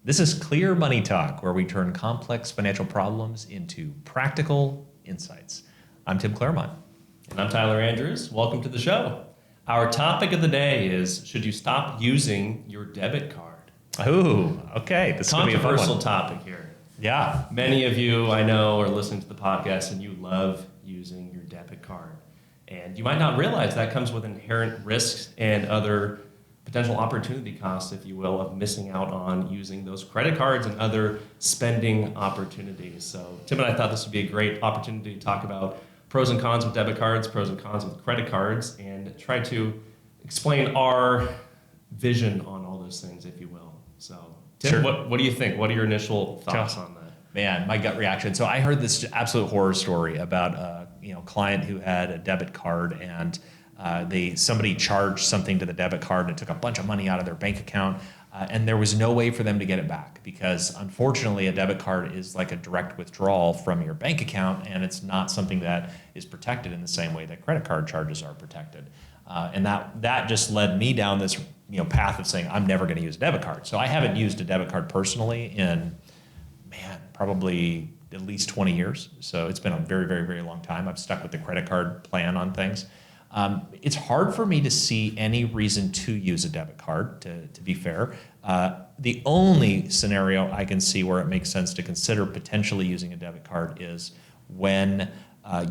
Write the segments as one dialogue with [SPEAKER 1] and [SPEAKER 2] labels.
[SPEAKER 1] This is Clear Money Talk, where we turn complex financial problems into practical insights. I'm Tim Clairmont.
[SPEAKER 2] And I'm Tyler Andrews. Welcome to the show. Our topic of the day is, should you stop using your debit card?
[SPEAKER 1] Oh, okay. This is going to be a fun
[SPEAKER 2] controversial
[SPEAKER 1] one.
[SPEAKER 2] topic here.
[SPEAKER 1] Yeah.
[SPEAKER 2] Many of you I know are listening to the podcast and you love using your debit card. And you might not realize that comes with inherent risks and other potential opportunity costs, if you will, of missing out on using those credit cards and other spending opportunities. So Tim and I thought this would be a great opportunity to talk about pros and cons with debit cards, pros and cons with credit cards, and try to explain our vision on all those things, if you will. So Tim,
[SPEAKER 1] Sure.
[SPEAKER 2] what do you think? What are your initial thoughts on that?
[SPEAKER 1] Man, my gut reaction. So I heard this absolute horror story about a client who had a debit card, and somebody charged something to the debit card and it took a bunch of money out of their bank account, and there was no way for them to get it back because unfortunately a debit card is like a direct withdrawal from your bank account, and it's not something that is protected in the same way that credit card charges are protected. And that just led me down this path of saying I'm never going to use a debit card. So I haven't used a debit card personally in probably at least 20 years. So it's been a very, very, very long time. I've stuck with the credit card plan on things. It's hard for me to see any reason to use a debit card, to be fair. The only scenario I can see where it makes sense to consider potentially using a debit card is when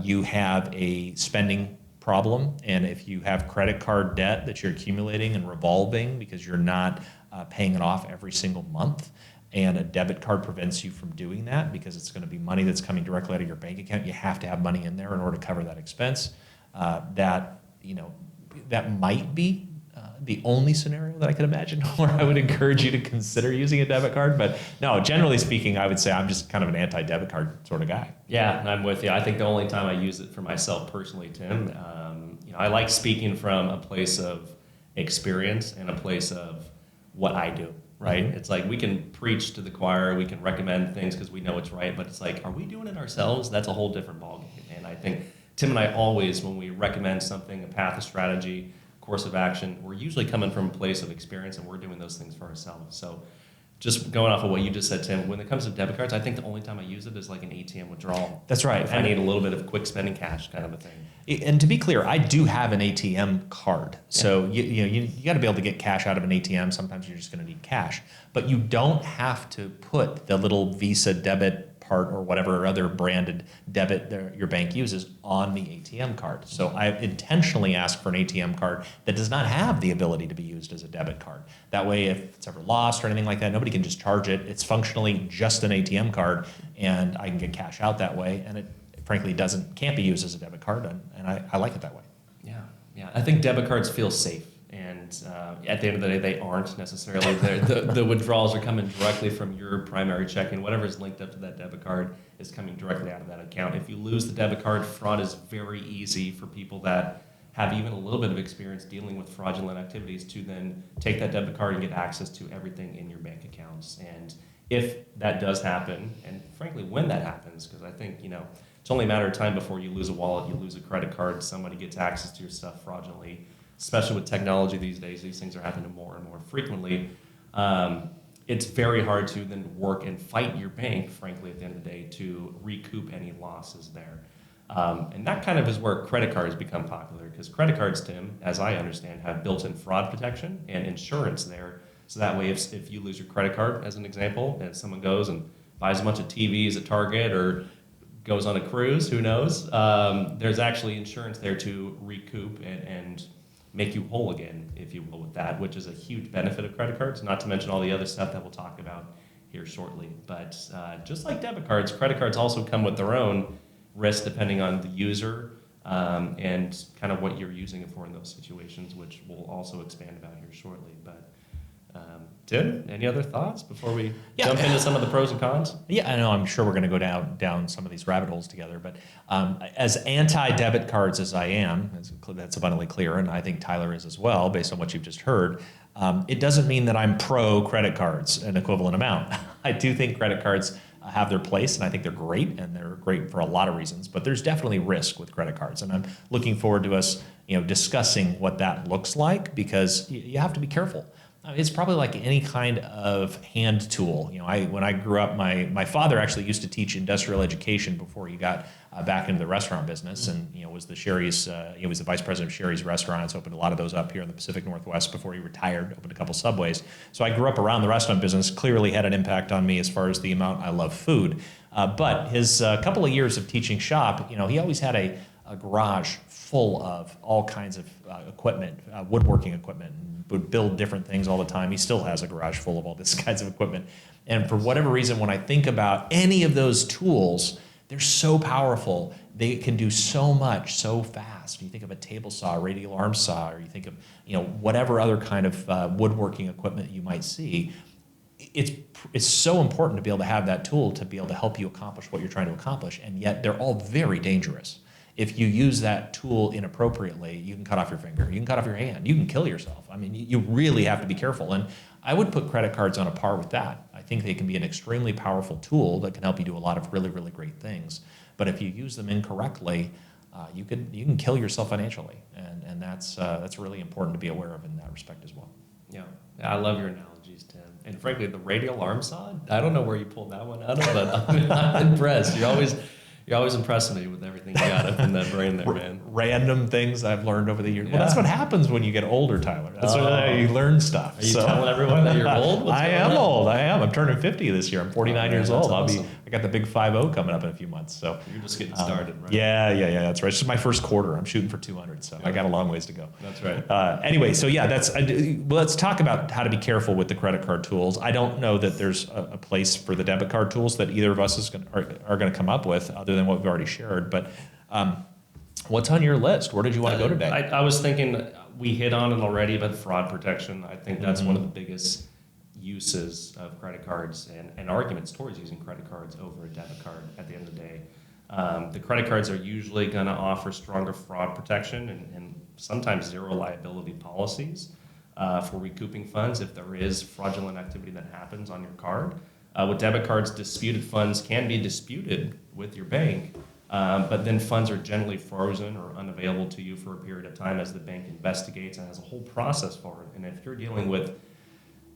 [SPEAKER 1] you have a spending problem, and if you have credit card debt that you're accumulating and revolving because you're not paying it off every single month, and a debit card prevents you from doing that because it's going to be money that's coming directly out of your bank account. You have to have money in there in order to cover that expense. That might be the only scenario that I could imagine where I would encourage you to consider using a debit card. But no, generally speaking, I would say I'm just kind of an anti-debit card sort of guy.
[SPEAKER 2] Yeah, and I'm with you. I think the only time I use it for myself personally, Tim, I like speaking from a place of experience and a place of what I do. Right?
[SPEAKER 1] Mm-hmm.
[SPEAKER 2] It's like we can preach to the choir, we can recommend things because we know it's right, but it's like, are we doing it ourselves? That's a whole different ballgame. And I think Tim and I always, when we recommend something, a path, a strategy, course of action, we're usually coming from a place of experience and we're doing those things for ourselves. So just going off of what you just said, Tim, when it comes to debit cards, I think the only time I use it is like an ATM withdrawal.
[SPEAKER 1] That's right.
[SPEAKER 2] If I need a little bit of quick spending cash kind of a thing.
[SPEAKER 1] And to be clear, I do have an ATM card. So you got to be able to get cash out of an ATM. Sometimes you're just going to need cash. But you don't have to put the little Visa debit part or whatever other branded debit your bank uses on the ATM card. So I intentionally ask for an ATM card that does not have the ability to be used as a debit card. That way, if it's ever lost or anything like that, nobody can just charge it. It's functionally just an ATM card, and I can get cash out that way. And it frankly can't be used as a debit card, and I like it that way.
[SPEAKER 2] Yeah. I think debit cards feel safe. And at the end of the day, they aren't necessarily. The withdrawals are coming directly from your primary checking. Whatever is linked up to that debit card is coming directly out of that account. If you lose the debit card, fraud is very easy for people that have even a little bit of experience dealing with fraudulent activities to then take that debit card and get access to everything in your bank accounts. And if that does happen, and frankly, when that happens, because I think, it's only a matter of time before you lose a wallet, you lose a credit card, somebody gets access to your stuff fraudulently. Especially with technology these days, these things are happening more and more frequently. It's very hard to then work and fight your bank, frankly, at the end of the day, to recoup any losses there. And that kind of is where credit cards become popular, because credit cards, Tim, as I understand, have built-in fraud protection and insurance there. So that way, if you lose your credit card, as an example, and someone goes and buys a bunch of TVs at Target or goes on a cruise, who knows, there's actually insurance there to recoup and make you whole again, if you will, with that, which is a huge benefit of credit cards, not to mention all the other stuff that we'll talk about here shortly. But just like debit cards, credit cards also come with their own risk depending on the user and kind of what you're using it for in those situations, which we'll also expand about here shortly. But Tim, any other thoughts before we jump into some of the pros and cons?
[SPEAKER 1] Yeah, I know. I'm sure we're going to go down some of these rabbit holes together. But as anti-debit cards as I am, that's abundantly clear, and I think Tyler is as well, based on what you've just heard, it doesn't mean that I'm pro credit cards an equivalent amount. I do think credit cards have their place, and I think they're great, and they're great for a lot of reasons. But there's definitely risk with credit cards, and I'm looking forward to us discussing what that looks like, because you have to be careful. It's probably like any kind of hand tool. When I grew up, my father actually used to teach industrial education before he got back into the restaurant business, and was the Sherry's. He was the vice president of Sherry's Restaurants. Opened a lot of those up here in the Pacific Northwest before he retired. Opened a couple Subways. So I grew up around the restaurant business. Clearly had an impact on me as far as the amount I love food. But his couple of years of teaching shop, he always had a garage full of all kinds of equipment, woodworking equipment, and would build different things all the time. He still has a garage full of all this kinds of equipment. And for whatever reason, when I think about any of those tools, they're so powerful. They can do so much so fast. You think of a table saw, a radial arm saw, or you think of whatever other kind of woodworking equipment you might see. It's so important to be able to have that tool to be able to help you accomplish what you're trying to accomplish, and yet they're all very dangerous. If you use that tool inappropriately, you can cut off your finger, you can cut off your hand, you can kill yourself. I mean, you really have to be careful. And I would put credit cards on a par with that. I think they can be an extremely powerful tool that can help you do a lot of really, really great things. But if you use them incorrectly, you can kill yourself financially. And that's really important to be aware of in that respect as well.
[SPEAKER 2] Yeah, I love your analogies, Tim. And frankly, the radial arm saw, I don't know where you pulled that one out of, but I'm impressed. You're always impressing me with everything you got up in that brain there, man.
[SPEAKER 1] Random things I've learned over the years. Yeah. Well, that's what happens when you get older, Tyler. That's what you learn stuff.
[SPEAKER 2] Are you telling everyone that you're old?
[SPEAKER 1] I am old. I am. I'm turning 50 this year. I'm 49 years old. Awesome. I got the big 5-0 coming up in a few months. So
[SPEAKER 2] you're just getting started, right?
[SPEAKER 1] Yeah. That's right. It's just my first quarter. I'm shooting for 200, so I got a long ways to go.
[SPEAKER 2] That's right.
[SPEAKER 1] Anyway, so yeah, let's talk about how to be careful with the credit card tools. I don't know that there's a place for the debit card tools that either of us are going to come up with, other than what we've already shared. But what's on your list? Where did you want to go today?
[SPEAKER 2] I was thinking we hit on it already, but fraud protection. I think that's one of the biggest uses of credit cards and arguments towards using credit cards over a debit card at the end of the day. The credit cards are usually going to offer stronger fraud protection and sometimes zero liability policies for recouping funds if there is fraudulent activity that happens on your card. With debit cards, disputed funds can be disputed with your bank, but then funds are generally frozen or unavailable to you for a period of time as the bank investigates and has a whole process for it. And if you're dealing with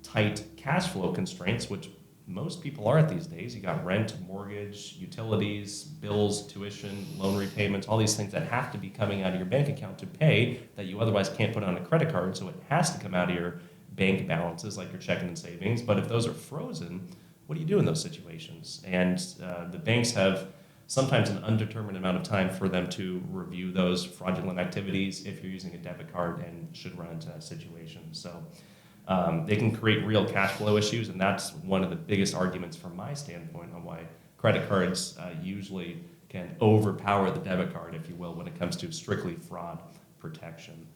[SPEAKER 2] tight cash flow constraints, which most people are at these days, you got rent, mortgage, utilities, bills, tuition, loan repayments, all these things that have to be coming out of your bank account to pay that you otherwise can't put on a credit card, so it has to come out of your bank balances like your checking and savings. But if those are frozen, what do you do in those situations? And the banks have sometimes an undetermined amount of time for them to review those fraudulent activities if you're using a debit card and should run into that situation. So they can create real cash flow issues, and that's one of the biggest arguments from my standpoint on why credit cards usually can overpower the debit card, if you will, when it comes to strictly fraud protection.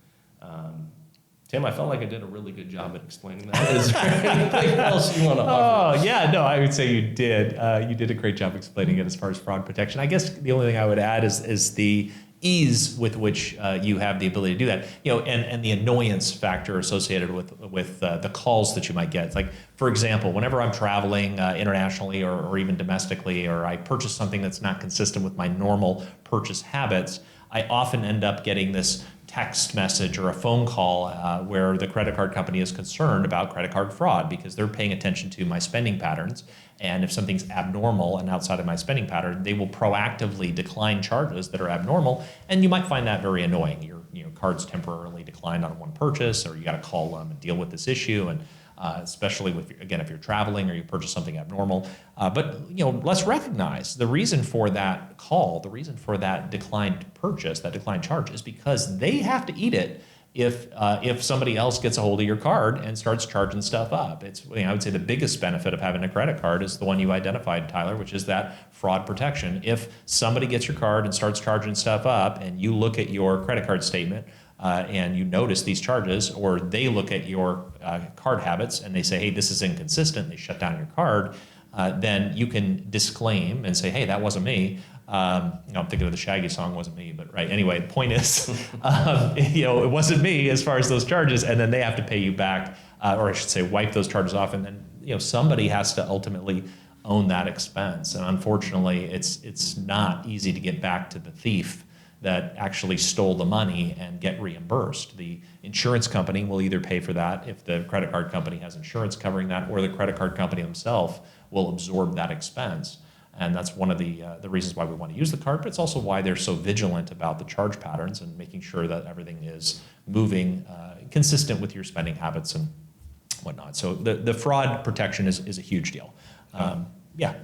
[SPEAKER 2] Tim, I felt like I did a really good job at explaining that. Is there anything else you want to offer?
[SPEAKER 1] Oh, yeah, no, I would say you did. You did a great job explaining it as far as fraud protection. I guess the only thing I would add is the ease with which you have the ability to do that, and the annoyance factor associated with the calls that you might get. It's like, for example, whenever I'm traveling internationally or even domestically, or I purchase something that's not consistent with my normal purchase habits, I often end up getting this text message or a phone call where the credit card company is concerned about credit card fraud because they're paying attention to my spending patterns. And if something's abnormal and outside of my spending pattern, they will proactively decline charges that are abnormal. And you might find that very annoying. Your card's temporarily declined on one purchase, or you got to call them and deal with this issue. And especially if you're traveling or you purchase something abnormal. But let's recognize the reason for that call, the reason for that declined purchase, that declined charge, is because they have to eat it if somebody else gets a hold of your card and starts charging stuff up. It's I would say the biggest benefit of having a credit card is the one you identified, Tyler, which is that fraud protection. If somebody gets your card and starts charging stuff up, and you look at your credit card statement and you notice these charges, or they look at your card habits and they say, hey, this is inconsistent, they shut down your card, then you can disclaim and say, hey, that wasn't me. I'm thinking of the Shaggy song, wasn't me, but right. Anyway, the point is, it wasn't me as far as those charges, and then they have to pay you back, or I should say wipe those charges off, and then somebody has to ultimately own that expense. And unfortunately, it's not easy to get back to the thief that actually stole the money and get reimbursed. The insurance company will either pay for that if the credit card company has insurance covering that, or the credit card company themselves will absorb that expense. And that's one of the reasons why we want to use the card, but it's also why they're so vigilant about the charge patterns and making sure that everything is moving consistent with your spending habits and whatnot. So the fraud protection is a huge deal. Yeah,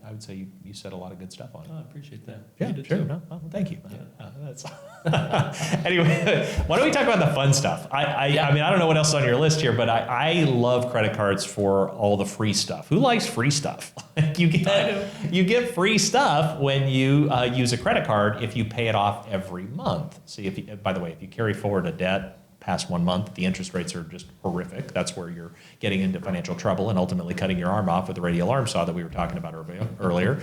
[SPEAKER 1] I would say you said a lot of good stuff on it.
[SPEAKER 2] Oh, I appreciate that.
[SPEAKER 1] Yeah,
[SPEAKER 2] You did
[SPEAKER 1] sure.
[SPEAKER 2] too.
[SPEAKER 1] No, well, thank you.
[SPEAKER 2] Yeah.
[SPEAKER 1] That's anyway, why don't we talk about the fun stuff? I mean, I don't know what else is on your list here, but I love credit cards for all the free stuff. Who likes free stuff? you get free stuff when you use a credit card if you pay it off every month. So if you, by the way, if you carry forward a debt past 1 month, the interest rates are just horrific. That's where you're getting into financial trouble and ultimately cutting your arm off with the radio alarm saw that we were talking about earlier.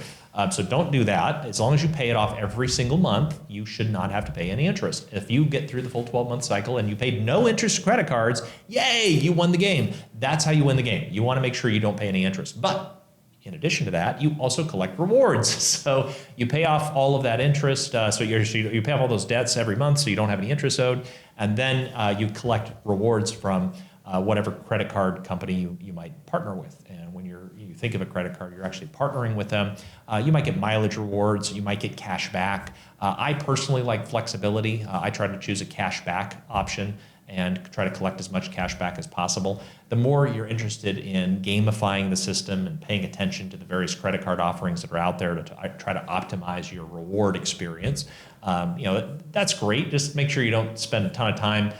[SPEAKER 1] So don't do that. As long as you pay it off every single month, you should not have to pay any interest. If you get through the full 12-month cycle and you paid no interest to credit cards, yay, you won the game. That's how you win the game. You want to make sure you don't pay any interest. But in addition to that, you also collect rewards. So you pay off all of that interest. So you pay off all those debts every month so you don't have any interest owed. And then you collect rewards from whatever credit card company you might partner with. And when you think of a credit card, you're actually partnering with them. You might get mileage rewards. You might get cash back. I personally like flexibility. I try to choose a cash back option and try to collect as much cash back as possible. The more you're interested in gamifying the system and paying attention to the various credit card offerings that are out there to try to optimize your reward experience, that's great. Just make sure you don't spend a ton of time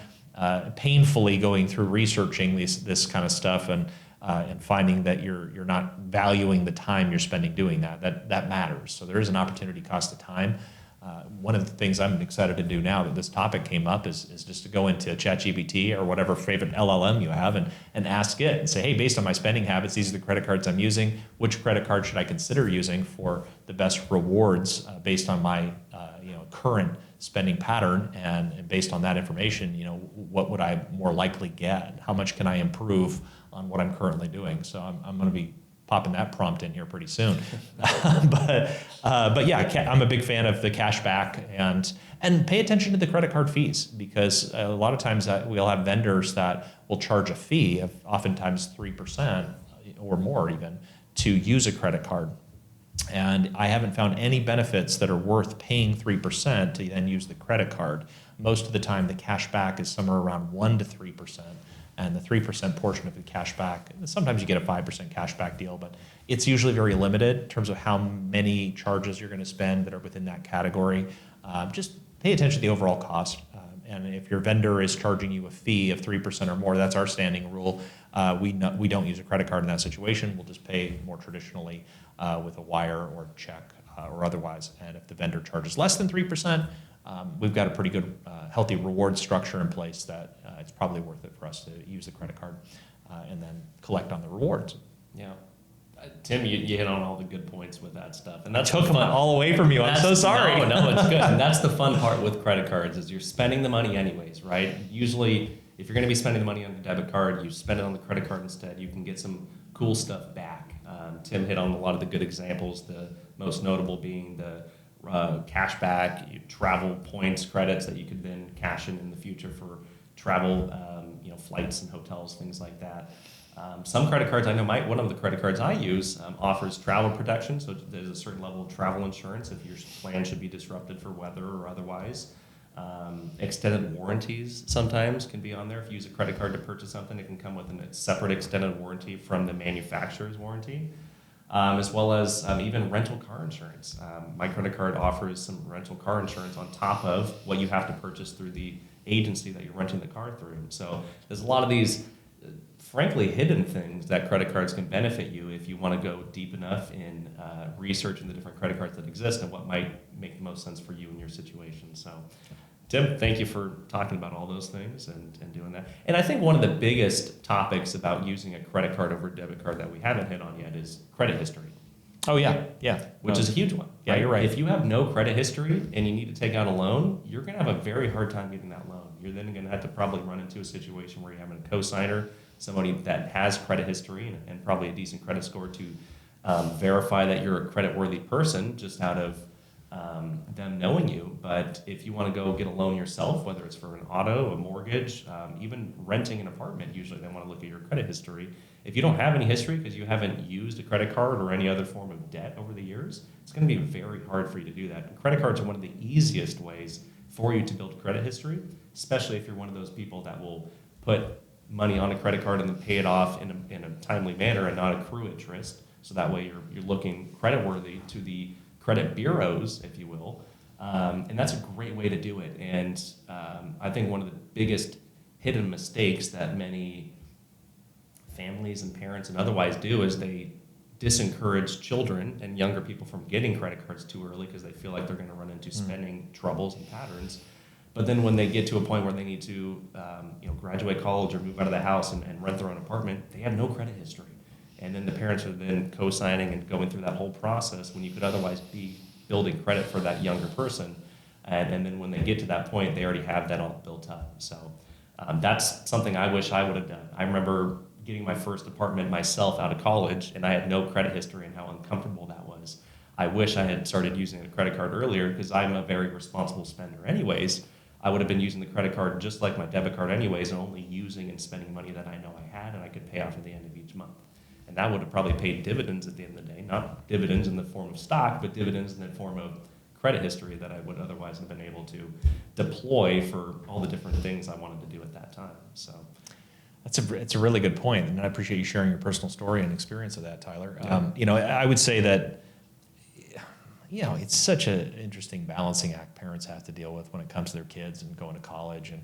[SPEAKER 1] painfully going through researching this kind of stuff and finding that you're not valuing the time you're spending doing that. That matters. So there is an opportunity cost of time. One of the things I'm excited to do now that this topic came up is just to go into ChatGPT or whatever favorite LLM you have and ask it and say, hey, based on my spending habits, these are the credit cards I'm using. Which credit card should I consider using for the best rewards based on my current spending pattern? And based on that information, what would I more likely get? How much can I improve on what I'm currently doing? So I'm going to be popping that prompt in here pretty soon. but yeah, I'm a big fan of the cash back and pay attention to the credit card fees, because a lot of times we'll have vendors that will charge a fee of oftentimes 3% or more even to use a credit card. And I haven't found any benefits that are worth paying 3% to then use the credit card. Most of the time, the cash back is somewhere around 1 to 3%. And the 3% portion of the cash back, sometimes you get a 5% cash back deal, but it's usually very limited in terms of how many charges you're going to spend that are within that category. Just pay attention to the overall cost. And if your vendor is charging you a fee of 3% or more, that's our standing rule. We don't use a credit card in that situation. We'll just pay more traditionally with a wire or check or otherwise. And if the vendor charges less than 3%, we've got a pretty good, healthy reward structure in place that it's probably worth it for us to use the credit card and then collect on the rewards.
[SPEAKER 2] Yeah. Tim, you hit on all the good points with that stuff. And that's
[SPEAKER 1] took them all away from you. I'm so sorry.
[SPEAKER 2] No, it's good. And that's the fun part with credit cards is you're spending the money anyways, right? Usually, if you're going to be spending the money on the debit card, you spend it on the credit card instead. You can get some cool stuff back. Tim hit on a lot of the good examples, the most notable being the cash back, travel points, credits that you could then cash in the future for travel, flights and hotels, things like that. Some credit cards, I know one of the credit cards I use offers travel protection, so there's a certain level of travel insurance if your plan should be disrupted for weather or otherwise. Extended warranties sometimes can be on there. If you use a credit card to purchase something, it can come with a separate extended warranty from the manufacturer's warranty, as well as even rental car insurance. My credit card offers some rental car insurance on top of what you have to purchase through the agency that you're renting the car through. So there's a lot of these frankly hidden things that credit cards can benefit you if you want to go deep enough in researching the different credit cards that exist and what might make the most sense for you in your situation. So Tim, thank you for talking about all those things and doing that. And I think one of the biggest topics about using a credit card over a debit card that we haven't hit on yet is credit history.
[SPEAKER 1] Oh, yeah.
[SPEAKER 2] Which is a huge one.
[SPEAKER 1] Yeah, you're right.
[SPEAKER 2] If you have no credit history and you need to take out a loan, you're going to have a very hard time getting that loan. You're then going to have to probably run into a situation where you're having a co-signer, somebody that has credit history and probably a decent credit score to verify that you're a credit-worthy person just out of them knowing you. But if you want to go get a loan yourself, whether it's for an auto, a mortgage, even renting an apartment, usually they want to look at your credit history. If you don't have any history because you haven't used a credit card or any other form of debt over the years, it's going to be very hard for you to do that. And credit cards are one of the easiest ways for you to build credit history, especially if you're one of those people that will put money on a credit card and then pay it off in a timely manner and not accrue interest. So that way you're looking creditworthy to the credit bureaus, if you will. And that's a great way to do it. And I think one of the biggest hidden mistakes that many families and parents and otherwise do is they disencourage children and younger people from getting credit cards too early because they feel like they're going to run into spending troubles and patterns. But then when they get to a point where they need to graduate college or move out of the house and rent their own apartment, they have no credit history. And then the parents are then co-signing and going through that whole process when you could otherwise be building credit for that younger person. And then when they get to that point, they already have that all built up. So that's something I wish I would have done. I remember getting my first apartment myself out of college, and I had no credit history and how uncomfortable that was. I wish I had started using a credit card earlier because I'm a very responsible spender anyways. I would have been using the credit card just like my debit card anyways and only using and spending money that I know I had and I could pay off at the end of each month. And that would have probably paid dividends at the end of the day, not dividends in the form of stock, but dividends in the form of credit history that I would otherwise have been able to deploy for all the different things I wanted to do at that time. So
[SPEAKER 1] it's a really good point, and I appreciate you sharing your personal story and experience of that, Tyler.
[SPEAKER 2] Yeah.
[SPEAKER 1] I would say that it's such an interesting balancing act parents have to deal with when it comes to their kids and going to college and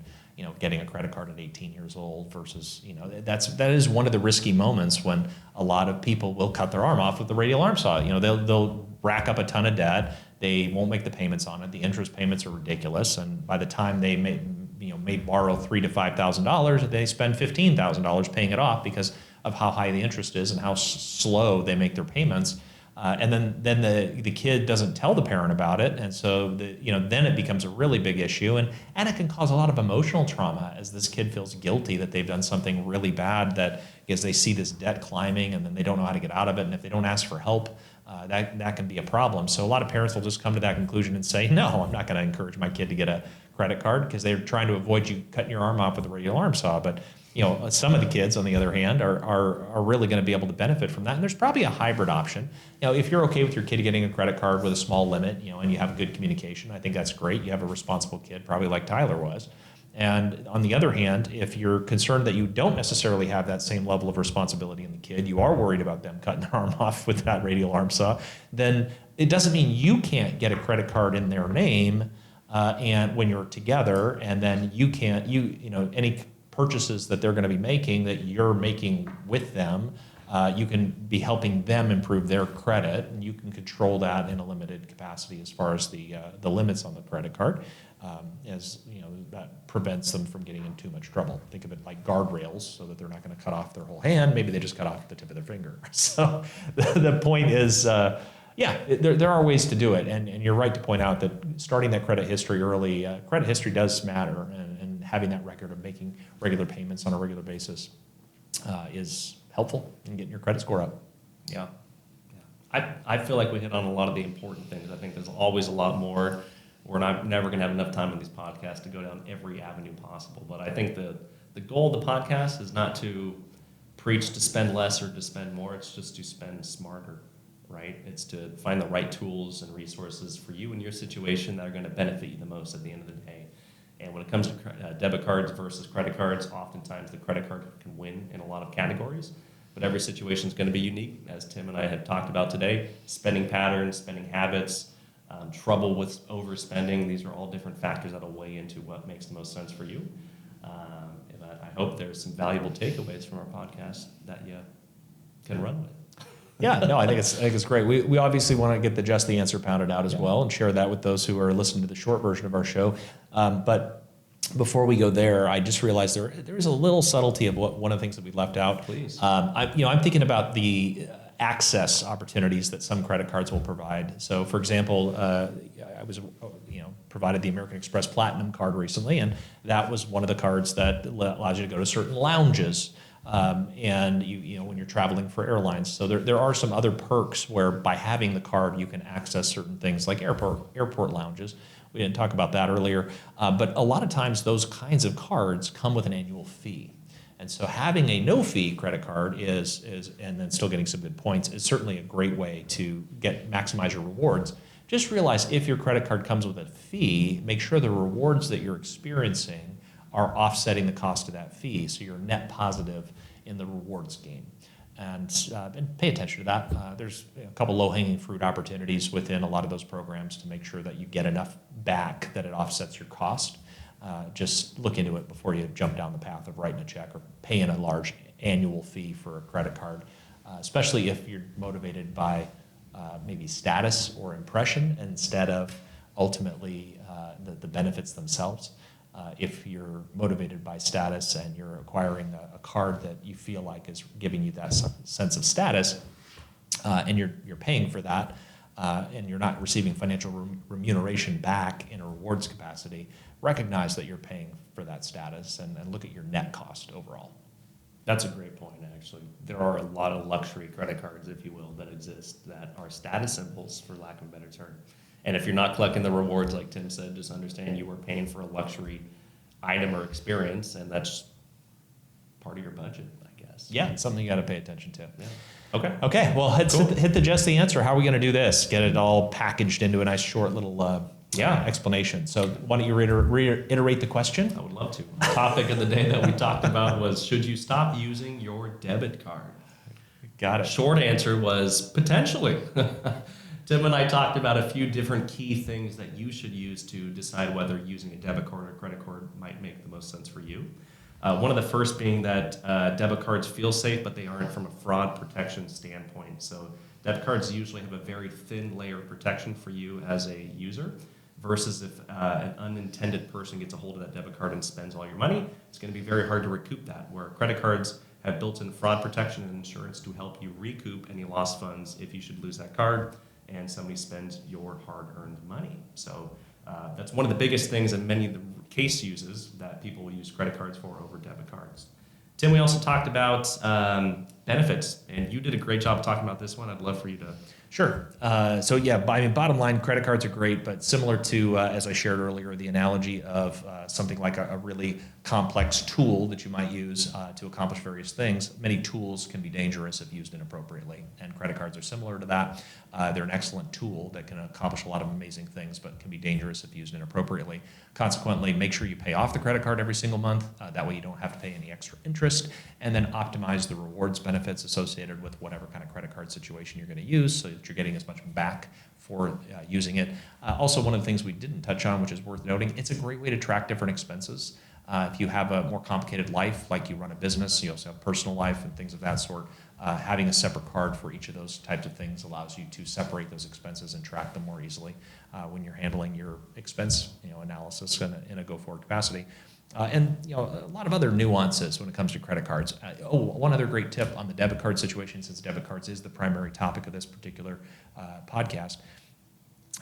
[SPEAKER 1] getting a credit card at 18 years old versus that is one of the risky moments when a lot of people will cut their arm off with the radial arm saw. They'll rack up a ton of debt. They won't make the payments on it. The interest payments are ridiculous, and by the time they may borrow $3,000 to $5,000, they spend $15,000 paying it off because of how high the interest is and how slow they make their payments. And then the kid doesn't tell the parent about it, and so then it becomes a really big issue, and it can cause a lot of emotional trauma as this kid feels guilty that they've done something really bad, that because they see this debt climbing and then they don't know how to get out of it, and if they don't ask for help, that can be a problem. So a lot of parents will just come to that conclusion and say, no, I'm not going to encourage my kid to get a credit card because they're trying to avoid you cutting your arm off with a radial arm saw. But some of the kids, on the other hand, are really going to be able to benefit from that. And there's probably a hybrid option. If you're okay with your kid getting a credit card with a small limit, and you have good communication, I think that's great. You have a responsible kid, probably like Tyler was. And on the other hand, if you're concerned that you don't necessarily have that same level of responsibility in the kid, you are worried about them cutting their arm off with that radial arm saw, then it doesn't mean you can't get a credit card in their name and when you're together, and then you can't, any purchases that they're going to be making that you're making with them, you can be helping them improve their credit, and you can control that in a limited capacity as far as the limits on the credit card, that prevents them from getting in too much trouble. Think of it like guardrails, so that they're not going to cut off their whole hand. Maybe they just cut off the tip of their finger. So the point is, there are ways to do it, and you're right to point out that starting that credit history early, credit history does matter, and having that record of making regular payments on a regular basis is helpful in getting your credit score up.
[SPEAKER 2] Yeah. I feel like we hit on a lot of the important things. I think there's always a lot more. We're never going to have enough time on these podcasts to go down every avenue possible. But I think the goal of the podcast is not to preach to spend less or to spend more. It's just to spend smarter, right? It's to find the right tools and resources for you and your situation that are going to benefit you the most at the end of the day. And when it comes to debit cards versus credit cards, oftentimes the credit card can win in a lot of categories. But every situation is going to be unique, as Tim and I had talked about today. Spending patterns, spending habits, trouble with overspending, these are all different factors that will weigh into what makes the most sense for you. But I hope there's some valuable takeaways from our podcast that you can run with.
[SPEAKER 1] Yeah, no, I think it's great. We obviously want to get the Just the Answer pounded out as well and share that with those who are listening to the short version of our show. But before we go there, I just realized there is a little subtlety of one of the things that we left out.
[SPEAKER 2] Please.
[SPEAKER 1] I'm thinking about the access opportunities that some credit cards will provide. So, for example, I was provided the American Express Platinum card recently, and that was one of the cards that allows you to go to certain lounges. and you know when you're traveling for airlines. So there are some other perks where by having the card you can access certain things like airport lounges. We didn't talk about that earlier, but a lot of times those kinds of cards come with an annual fee. And so having a no-fee credit card is and then still getting some good points is certainly a great way to maximize your rewards. Just realize if your credit card comes with a fee, make sure the rewards that you're experiencing are offsetting the cost of that fee, so you're net positive in the rewards game. And pay attention to that. There's a couple low-hanging fruit opportunities within a lot of those programs to make sure that you get enough back that it offsets your cost. Just look into it before you jump down the path of writing a check or paying a large annual fee for a credit card, especially if you're motivated by maybe status or impression instead of ultimately the benefits themselves. If you're motivated by status and you're acquiring a card that you feel like is giving you that sense of status, and you're paying for that, and you're not receiving financial remuneration back in a rewards capacity, recognize that you're paying for that status and look at your net cost overall.
[SPEAKER 2] That's a great point, actually. There are a lot of luxury credit cards, if you will, that exist that are status symbols, for lack of a better term. And if you're not collecting the rewards, like Tim said, just understand you are paying for a luxury item or experience, and that's part of your budget, I guess.
[SPEAKER 1] Yeah, it's something you got to pay attention to.
[SPEAKER 2] Yeah. Okay.
[SPEAKER 1] Okay, well, let's hit the just the answer. How are we going to do this? Get it all packaged into a nice short little explanation. So why don't you reiterate the question?
[SPEAKER 2] I would love to. The topic of the day that we talked about was, should you stop using your debit card?
[SPEAKER 1] Got it.
[SPEAKER 2] Short answer was potentially. Tim and I talked about a few different key things that you should use to decide whether using a debit card or a credit card might make the most sense for you. One of the first being that debit cards feel safe, but they aren't from a fraud protection standpoint. So debit cards usually have a very thin layer of protection for you as a user, versus if an unintended person gets a hold of that debit card and spends all your money, it's going to be very hard to recoup that, where credit cards have built-in fraud protection and insurance to help you recoup any lost funds if you should lose that card and somebody spends your hard-earned money. So that's one of the biggest things in many of the case uses that people will use credit cards for over debit cards. Tim, we also talked about benefits, and you did a great job of talking about this one. I'd love for you to...
[SPEAKER 1] Sure. So yeah, I mean, bottom line, credit cards are great, but similar to, as I shared earlier, the analogy of something like a really complex tool that you might use to accomplish various things, many tools can be dangerous if used inappropriately, and credit cards are similar to that. They're an excellent tool that can accomplish a lot of amazing things, but can be dangerous if used inappropriately. Consequently, make sure you pay off the credit card every single month. That way you don't have to pay any extra interest, and then optimize the rewards benefits associated with whatever kind of credit card situation you're going to use so that you're getting as much back for using it. Also, one of the things we didn't touch on, which is worth noting, it's a great way to track different expenses. If you have a more complicated life, like you run a business, you also have personal life and things of that sort, having a separate card for each of those types of things allows you to separate those expenses and track them more easily when you're handling your expense analysis in a go-forward capacity. And a lot of other nuances when it comes to credit cards. One other great tip on the debit card situation, since debit cards is the primary topic of this particular podcast,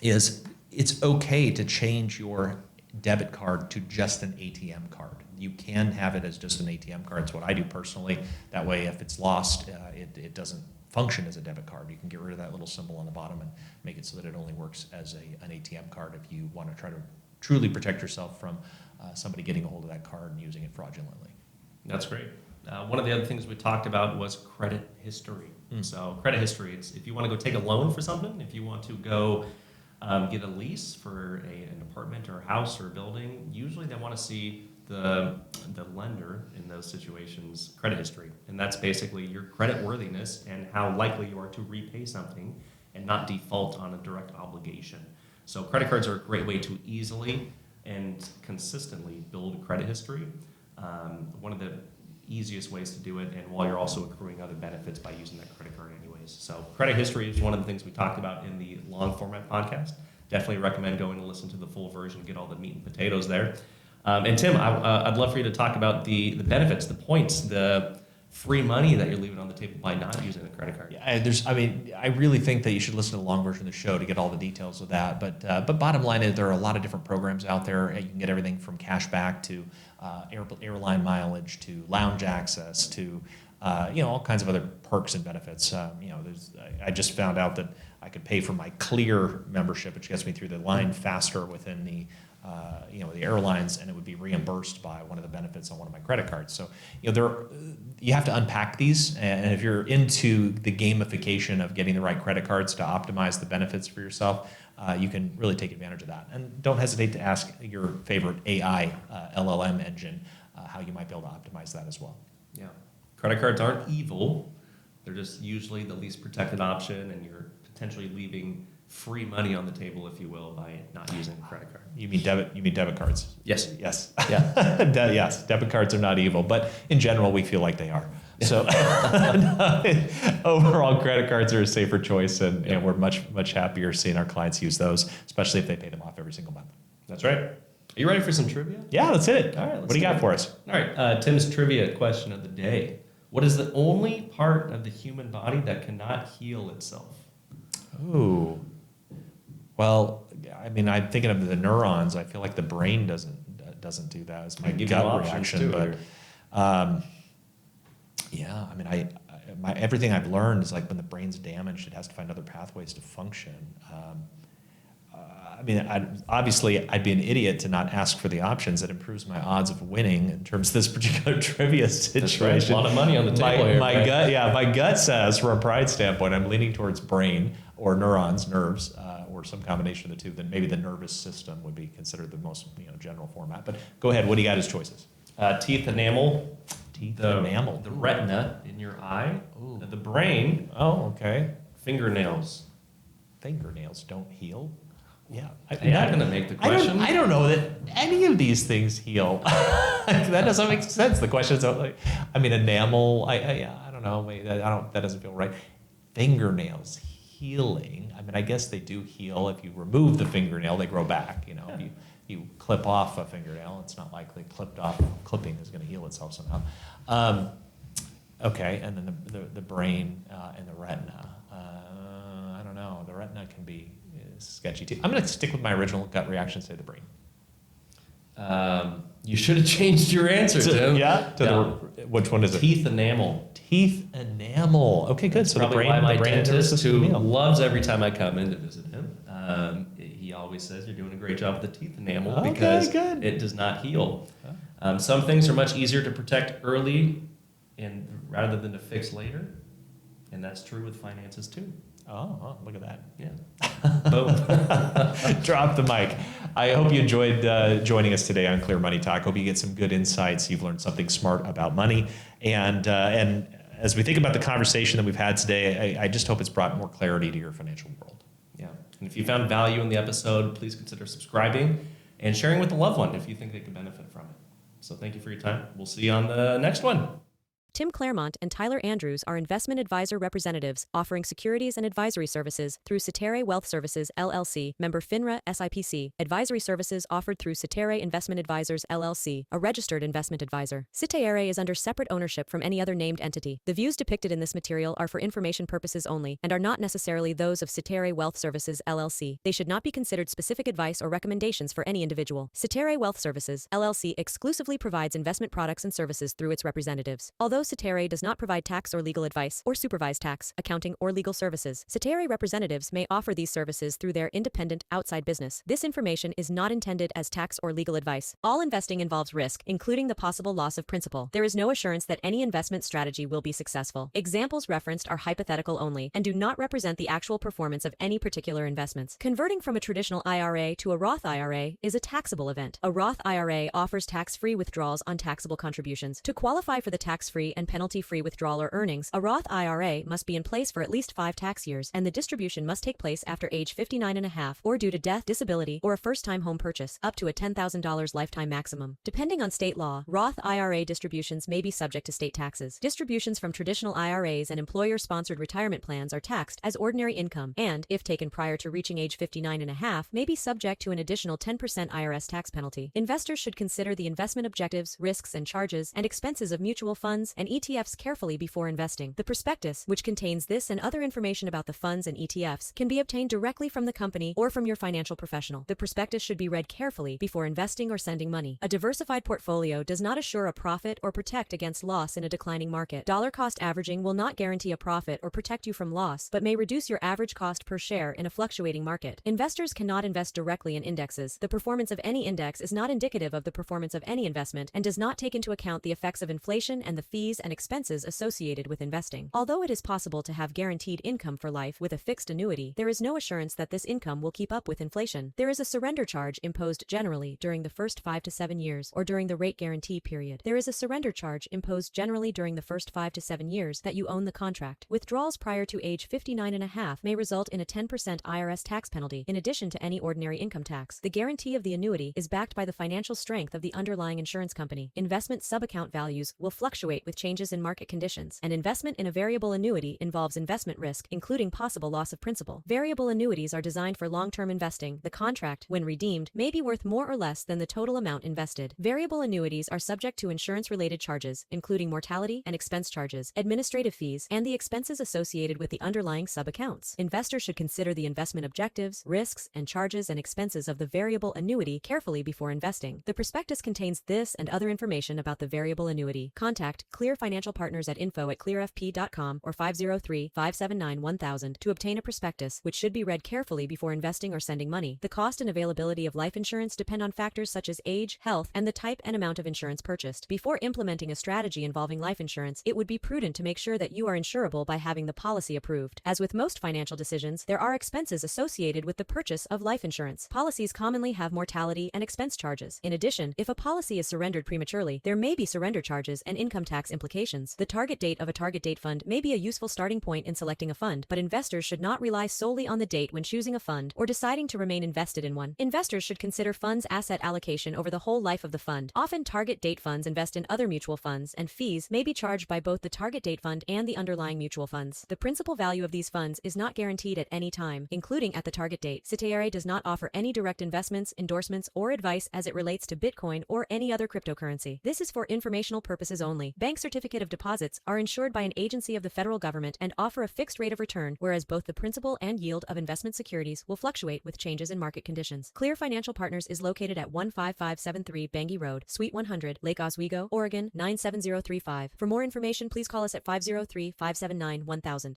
[SPEAKER 1] is it's okay to change your debit card to just an ATM card. You can have it as just an ATM card. It's what I do personally. That way, if it's lost, it doesn't function as a debit card. You can get rid of that little symbol on the bottom and make it so that it only works as an ATM card if you want to try to truly protect yourself from somebody getting a hold of that card and using it fraudulently.
[SPEAKER 2] That's great. One of the other things we talked about was credit history. So credit history, it's if you want to go take a loan for something, if you want to go get a lease for an apartment or a house or a building, usually they want to see the lender in those situations credit history. And that's basically your credit worthiness and how likely you are to repay something and not default on a direct obligation. So credit cards are a great way to easily and consistently build credit history. One of the easiest ways to do it, and while you're also accruing other benefits by using that credit card anyways. So credit history is one of the things we talked about in the long format podcast. Definitely recommend going to listen to the full version, get all the meat and potatoes there. And Tim, I'd love for you to talk about the benefits, the points, the free money that you're leaving on the table by not using the credit card.
[SPEAKER 1] Yeah, I really think that you should listen to the long version of the show to get all the details of that. But bottom line is there are a lot of different programs out there. You can get everything from cash back to airline mileage to lounge access to all kinds of other perks and benefits. I just found out that I could pay for my Clear membership, which gets me through the line faster within the airlines, and it would be reimbursed by one of the benefits on one of my credit cards. So, you have to unpack these, and if you're into the gamification of getting the right credit cards to optimize the benefits for yourself, you can really take advantage of that. And don't hesitate to ask your favorite AI LLM engine how you might be able to optimize that as well.
[SPEAKER 2] Yeah, credit cards aren't evil; they're just usually the least protected option, and you're potentially leaving free money on the table, if you will, by not using a credit card.
[SPEAKER 1] You mean debit cards?
[SPEAKER 2] Yes.
[SPEAKER 1] Yes.
[SPEAKER 2] Yeah.
[SPEAKER 1] Yes. Debit cards are not evil, but in general, we feel like they are. So overall, credit cards are a safer choice, and we're much happier seeing our clients use those, especially if they pay them off every single month.
[SPEAKER 2] That's right. Are you ready for some trivia?
[SPEAKER 1] Yeah, let's hit it.
[SPEAKER 2] All right.
[SPEAKER 1] What do you got for us?
[SPEAKER 2] All right. Tim's trivia question of the day. What is the only part of the human body that cannot heal itself?
[SPEAKER 1] Ooh. Well, I mean, I'm thinking of the neurons. I feel like the brain doesn't do that. It's my gut reaction, but yeah. I mean, everything I've learned is like when the brain's damaged, it has to find other pathways to function. I mean, I'd be an idiot to not ask for the options. That improves my odds of winning in terms of this particular trivia situation.
[SPEAKER 2] That's right. A lot of money on the table here.
[SPEAKER 1] My gut says, from a pride standpoint, I'm leaning towards brain or nerves, or some combination of the two. Then maybe the nervous system would be considered the most general format. But go ahead. What do you got as choices?
[SPEAKER 2] Teeth enamel.
[SPEAKER 1] Enamel.
[SPEAKER 2] The retina in your eye. Ooh. The brain.
[SPEAKER 1] Oh, okay.
[SPEAKER 2] Fingernails.
[SPEAKER 1] Fingernails don't heal. Yeah,
[SPEAKER 2] I'm going to make the question.
[SPEAKER 1] I don't know that any of these things heal. That doesn't make sense. The question is, enamel. I don't know. That doesn't feel right. Fingernails healing. I mean, I guess they do heal. If you remove the fingernail, they grow back. If you clip off a fingernail, it's not likely clipping is going to heal itself somehow. Okay, and then the brain and the retina. I don't know. The retina can be sketchy too. I'm going to stick with my original gut reaction, say the brain.
[SPEAKER 2] You should have changed your answer, Tim.
[SPEAKER 1] Which one is it?
[SPEAKER 2] Teeth enamel.
[SPEAKER 1] Teeth enamel. Okay, good.
[SPEAKER 2] That's so probably the brain, why my dentist, who loves every time I come in to visit him, he always says you're doing a great job with the teeth enamel because it does not heal. Some things are much easier to protect early and rather than to fix later, and that's true with finances too.
[SPEAKER 1] Oh, look at that.
[SPEAKER 2] Yeah. Boom.
[SPEAKER 1] Drop the mic. I hope you enjoyed joining us today on Clear Money Talk. Hope you get some good insights. You've learned something smart about money. And as we think about the conversation that we've had today, I just hope it's brought more clarity to your financial world.
[SPEAKER 2] Yeah. And if you found value in the episode, please consider subscribing and sharing with a loved one if you think they could benefit from it. So thank you for your time. We'll see you on the next one.
[SPEAKER 3] Tim Clairmont and Tyler Andrews are investment advisor representatives offering securities and advisory services through Cetere Wealth Services, LLC, member FINRA SIPC. Advisory services offered through Cetere Investment Advisors, LLC, a registered investment advisor. Cetere is under separate ownership from any other named entity. The views depicted in this material are for information purposes only and are not necessarily those of Cetere Wealth Services, LLC. They should not be considered specific advice or recommendations for any individual. Cetere Wealth Services, LLC exclusively provides investment products and services through its representatives. Although Cetere does not provide tax or legal advice or supervise tax, accounting, or legal services, Cetere representatives may offer these services through their independent, outside business. This information is not intended as tax or legal advice. All investing involves risk, including the possible loss of principal. There is no assurance that any investment strategy will be successful. Examples referenced are hypothetical only and do not represent the actual performance of any particular investments. Converting from a traditional IRA to a Roth IRA is a taxable event. A Roth IRA offers tax-free withdrawals on taxable contributions. To qualify for the tax-free and penalty-free withdrawal or earnings, a Roth IRA must be in place for at least 5 tax years, and the distribution must take place after age 59.5 or due to death, disability, or a first-time home purchase, up to a $10,000 lifetime maximum. Depending on state law, Roth IRA distributions may be subject to state taxes. Distributions from traditional IRAs and employer-sponsored retirement plans are taxed as ordinary income and, if taken prior to reaching age 59.5, may be subject to an additional 10% IRS tax penalty. Investors should consider the investment objectives, risks and charges, and expenses of mutual funds and ETFs carefully before investing. The prospectus, which contains this and other information about the funds and ETFs, can be obtained directly from the company or from your financial professional. The prospectus should be read carefully before investing or sending money. A diversified portfolio does not assure a profit or protect against loss in a declining market. Dollar cost averaging will not guarantee a profit or protect you from loss, but may reduce your average cost per share in a fluctuating market. Investors cannot invest directly in indexes. The performance of any index is not indicative of the performance of any investment and does not take into account the effects of inflation and the fees and expenses associated with investing. Although it is possible to have guaranteed income for life with a fixed annuity, there is no assurance that this income will keep up with inflation. There is a surrender charge imposed generally during the first 5 to 7 years or during the rate guarantee period. There is a surrender charge imposed generally during the first 5 to 7 years that you own the contract. Withdrawals prior to age 59.5 may result in a 10% IRS tax penalty in addition to any ordinary income tax. The guarantee of the annuity is backed by the financial strength of the underlying insurance company. Investment subaccount values will fluctuate with changes in market conditions. An investment in a variable annuity involves investment risk, including possible loss of principal. Variable annuities are designed for long-term investing. The contract, when redeemed, may be worth more or less than the total amount invested. Variable annuities are subject to insurance-related charges, including mortality and expense charges, administrative fees, and the expenses associated with the underlying sub-accounts. Investors should consider the investment objectives, risks, and charges and expenses of the variable annuity carefully before investing. The prospectus contains this and other information about the variable annuity. Contact Clear Financial Partners at info@clearfp.com or 503-579-1000 to obtain a prospectus, which should be read carefully before investing or sending money. The cost and availability of life insurance depend on factors such as age, health, and the type and amount of insurance purchased. Before implementing a strategy involving life insurance, it would be prudent to make sure that you are insurable by having the policy approved. As with most financial decisions, there are expenses associated with the purchase of life insurance. Policies commonly have mortality and expense charges. In addition, if a policy is surrendered prematurely, there may be surrender charges and income tax implications. The target date of a target date fund may be a useful starting point in selecting a fund, but investors should not rely solely on the date when choosing a fund or deciding to remain invested in one. Investors should consider funds' asset allocation over the whole life of the fund. Often target date funds invest in other mutual funds, and fees may be charged by both the target date fund and the underlying mutual funds. The principal value of these funds is not guaranteed at any time, including at the target date. Cetera does not offer any direct investments, endorsements, or advice as it relates to Bitcoin or any other cryptocurrency. This is for informational purposes only. Bank certificate of deposits are insured by an agency of the federal government and offer a fixed rate of return, whereas both the principal and yield of investment securities will fluctuate with changes in market conditions. Clear Financial Partners is located at 15573 Bangui Road, Suite 100, Lake Oswego, Oregon 97035. For more information, please call us at 503-579-1000.